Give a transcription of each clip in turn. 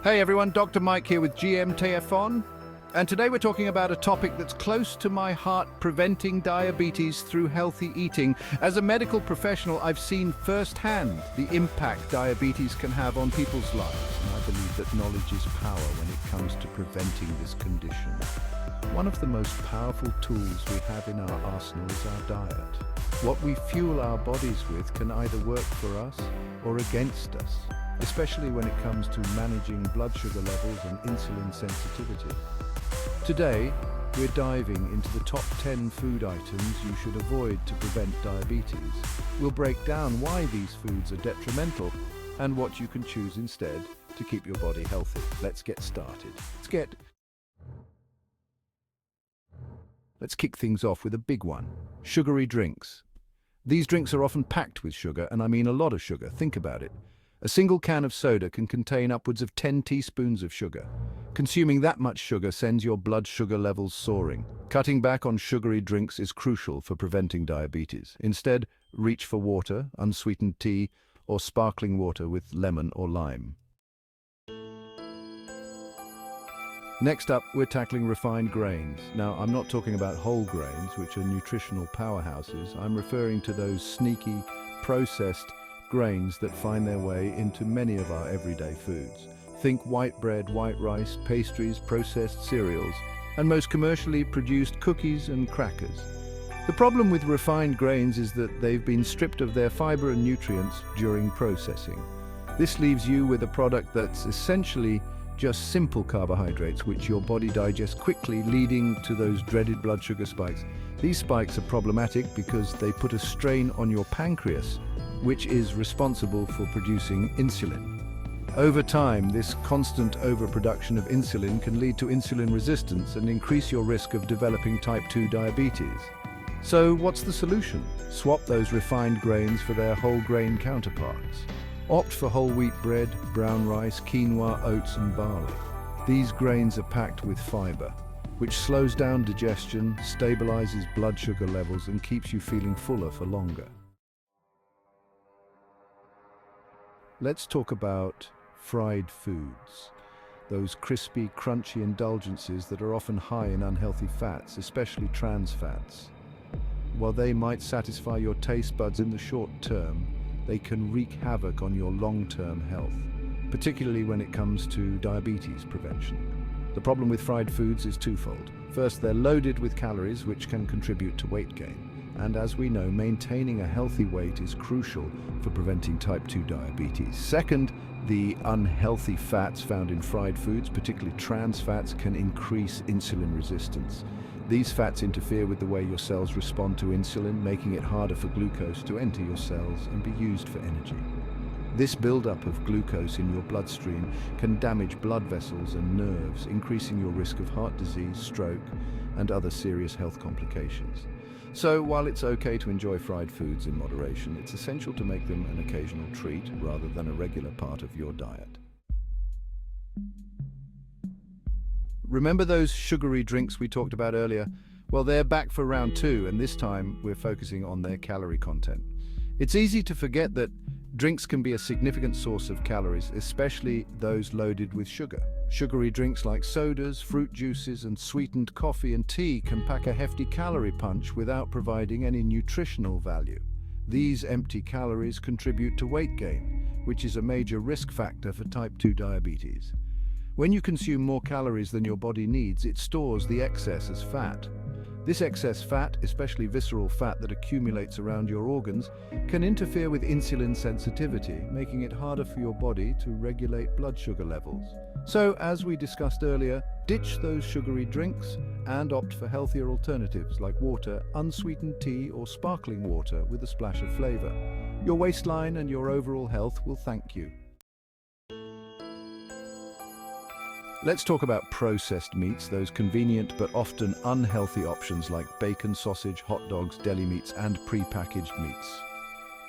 Hey everyone, Dr. Mike here with GMTF and today we're talking about a topic that's close to my heart, preventing diabetes through healthy eating. As a medical professional, I've seen firsthand the impact diabetes can have on people's lives, and I believe that knowledge is power when it comes to preventing this condition. One of the most powerful tools we have in our arsenal is our diet. What we fuel our bodies with can either work for us or against us, especially when it comes to managing blood sugar levels and insulin sensitivity. Today, we're diving into the top 10 food items you should avoid to prevent diabetes. We'll break down why these foods are detrimental and what you can choose instead to keep your body healthy. Let's get started. Let's kick things off with a big one: sugary drinks. These drinks are often packed with sugar, and I mean a lot of sugar. Think about it. A single can of soda can contain upwards of 10 teaspoons of sugar. Consuming that much sugar sends your blood sugar levels soaring. Cutting back on sugary drinks is crucial for preventing diabetes. Instead, reach for water, unsweetened tea, or sparkling water with lemon or lime. Next up, we're tackling refined grains. Now, I'm not talking about whole grains, which are nutritional powerhouses. I'm referring to those sneaky, processed grains that find their way into many of our everyday foods. Think white bread, white rice, pastries, processed cereals, and most commercially produced cookies and crackers. The problem with refined grains is that they've been stripped of their fiber and nutrients during processing. This leaves you with a product that's essentially just simple carbohydrates, which your body digests quickly, leading to those dreaded blood sugar spikes. These spikes are problematic because they put a strain on your pancreas, which is responsible for producing insulin. Over time, this constant overproduction of insulin can lead to insulin resistance and increase your risk of developing type 2 diabetes. So what's the solution? Swap those refined grains for their whole grain counterparts. Opt for whole wheat bread, brown rice, quinoa, oats and barley. These grains are packed with fiber, which slows down digestion, stabilizes blood sugar levels and keeps you feeling fuller for longer. Let's talk about fried foods. Those crispy, crunchy indulgences that are often high in unhealthy fats, especially trans fats. While they might satisfy your taste buds in the short term, they can wreak havoc on your long-term health, particularly when it comes to diabetes prevention. The problem with fried foods is twofold. First, they're loaded with calories, which can contribute to weight gain. And as we know, maintaining a healthy weight is crucial for preventing type 2 diabetes. Second, the unhealthy fats found in fried foods, particularly trans fats, can increase insulin resistance. These fats interfere with the way your cells respond to insulin, making it harder for glucose to enter your cells and be used for energy. This buildup of glucose in your bloodstream can damage blood vessels and nerves, increasing your risk of heart disease, stroke, and other serious health complications. So while it's okay to enjoy fried foods in moderation, it's essential to make them an occasional treat rather than a regular part of your diet. Remember those sugary drinks we talked about earlier? Well, they're back for round 2, and this time we're focusing on their calorie content. It's easy to forget that drinks can be a significant source of calories, especially those loaded with sugar. Sugary drinks like sodas, fruit juices, and sweetened coffee and tea can pack a hefty calorie punch without providing any nutritional value. These empty calories contribute to weight gain, which is a major risk factor for type 2 diabetes. When you consume more calories than your body needs, it stores the excess as fat. This excess fat, especially visceral fat that accumulates around your organs, can interfere with insulin sensitivity, making it harder for your body to regulate blood sugar levels. So, as we discussed earlier, ditch those sugary drinks and opt for healthier alternatives like water, unsweetened tea, or sparkling water with a splash of flavor. Your waistline and your overall health will thank you. Let's talk about processed meats, those convenient but often unhealthy options like bacon, sausage, hot dogs, deli meats, and pre-packaged meats.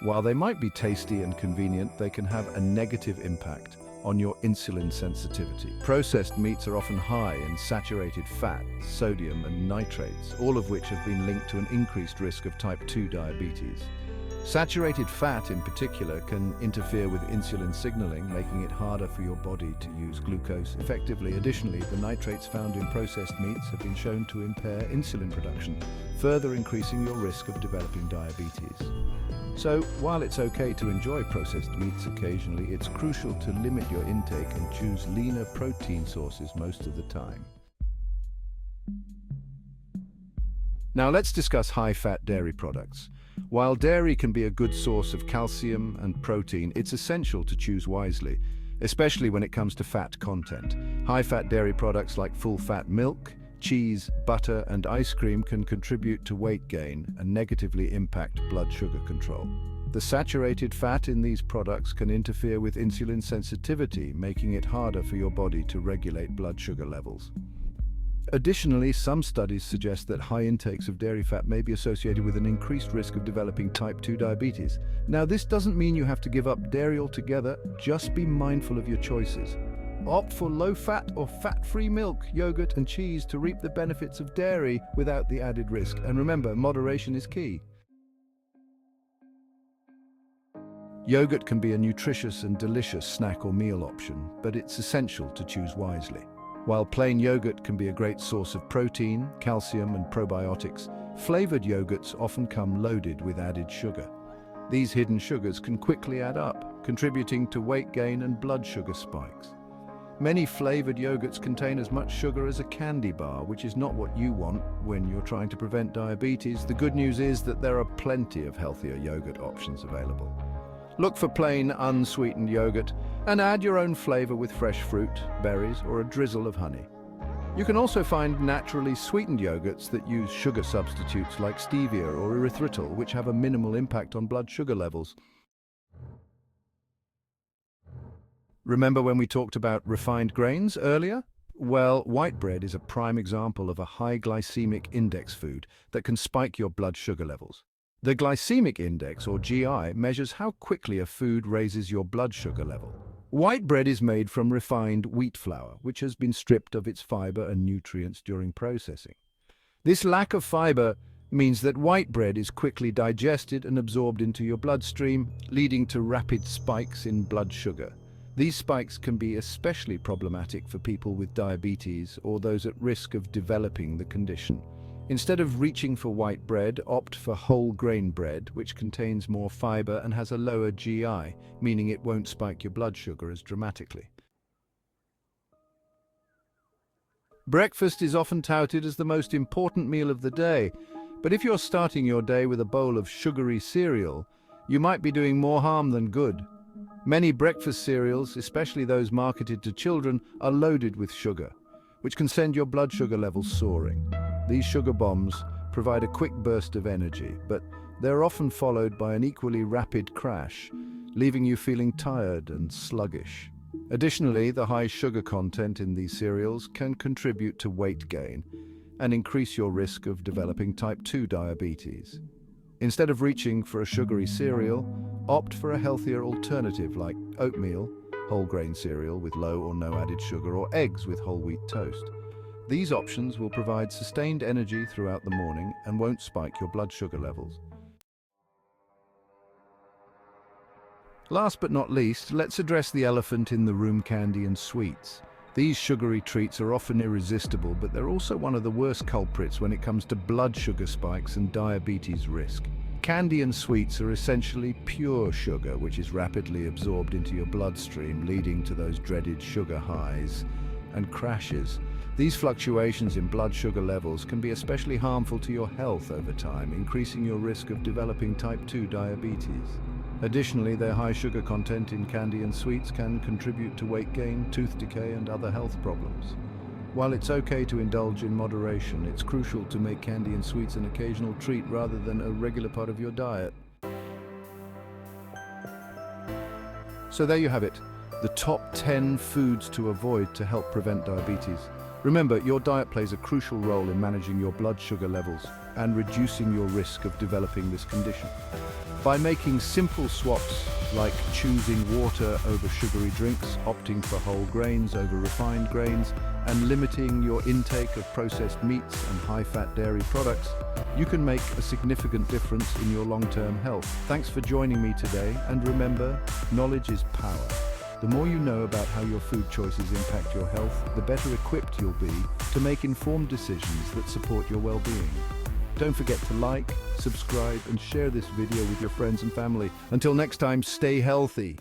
While they might be tasty and convenient, they can have a negative impact on your insulin sensitivity. Processed meats are often high in saturated fat, sodium, and nitrates, all of which have been linked to an increased risk of type 2 diabetes. Saturated fat, in particular, can interfere with insulin signaling, making it harder for your body to use glucose effectively. Additionally, the nitrates found in processed meats have been shown to impair insulin production, further increasing your risk of developing diabetes. So, while it's okay to enjoy processed meats occasionally, it's crucial to limit your intake and choose leaner protein sources most of the time. Now let's discuss high-fat dairy products. While dairy can be a good source of calcium and protein, it's essential to choose wisely, especially when it comes to fat content. High-fat dairy products like full-fat milk, cheese, butter, and ice cream can contribute to weight gain and negatively impact blood sugar control. The saturated fat in these products can interfere with insulin sensitivity, making it harder for your body to regulate blood sugar levels. Additionally, some studies suggest that high intakes of dairy fat may be associated with an increased risk of developing type 2 diabetes. Now, this doesn't mean you have to give up dairy altogether, just be mindful of your choices. Opt for low-fat or fat-free milk, yogurt, and cheese to reap the benefits of dairy without the added risk. And remember, moderation is key. Yogurt can be a nutritious and delicious snack or meal option, but it's essential to choose wisely. While plain yogurt can be a great source of protein, calcium, and probiotics, flavored yogurts often come loaded with added sugar. These hidden sugars can quickly add up, contributing to weight gain and blood sugar spikes. Many flavored yogurts contain as much sugar as a candy bar, which is not what you want when you're trying to prevent diabetes. The good news is that there are plenty of healthier yogurt options available. Look for plain, unsweetened yogurt and add your own flavor with fresh fruit, berries, or a drizzle of honey. You can also find naturally sweetened yogurts that use sugar substitutes like stevia or erythritol, which have a minimal impact on blood sugar levels. Remember when we talked about refined grains earlier? Well, white bread is a prime example of a high glycemic index food that can spike your blood sugar levels. The glycemic index, or GI, measures how quickly a food raises your blood sugar level. White bread is made from refined wheat flour, which has been stripped of its fiber and nutrients during processing. This lack of fiber means that white bread is quickly digested and absorbed into your bloodstream, leading to rapid spikes in blood sugar. These spikes can be especially problematic for people with diabetes or those at risk of developing the condition. Instead of reaching for white bread, opt for whole grain bread, which contains more fiber and has a lower GI, meaning it won't spike your blood sugar as dramatically. Breakfast is often touted as the most important meal of the day, but if you're starting your day with a bowl of sugary cereal, you might be doing more harm than good. Many breakfast cereals, especially those marketed to children, are loaded with sugar, which can send your blood sugar levels soaring. These sugar bombs provide a quick burst of energy, but they're often followed by an equally rapid crash, leaving you feeling tired and sluggish. Additionally, the high sugar content in these cereals can contribute to weight gain and increase your risk of developing type 2 diabetes. Instead of reaching for a sugary cereal, opt for a healthier alternative like oatmeal, whole grain cereal with low or no added sugar, or eggs with whole wheat toast. These options will provide sustained energy throughout the morning and won't spike your blood sugar levels. Last but not least, let's address the elephant in the room: candy and sweets. These sugary treats are often irresistible, but they're also one of the worst culprits when it comes to blood sugar spikes and diabetes risk. Candy and sweets are essentially pure sugar, which is rapidly absorbed into your bloodstream, leading to those dreaded sugar highs and crashes. These fluctuations in blood sugar levels can be especially harmful to your health over time, increasing your risk of developing type 2 diabetes. Additionally, their high sugar content in candy and sweets can contribute to weight gain, tooth decay, and other health problems. While it's okay to indulge in moderation, it's crucial to make candy and sweets an occasional treat rather than a regular part of your diet. So there you have it, the top 10 foods to avoid to help prevent diabetes. Remember, your diet plays a crucial role in managing your blood sugar levels, and reducing your risk of developing this condition. By making simple swaps like choosing water over sugary drinks, opting for whole grains over refined grains, and limiting your intake of processed meats and high-fat dairy products, you can make a significant difference in your long-term health. Thanks for joining me today, and remember, knowledge is power. The more you know about how your food choices impact your health, the better equipped you'll be to make informed decisions that support your well-being. Don't forget to like, subscribe, and share this video with your friends and family. Until next time, stay healthy.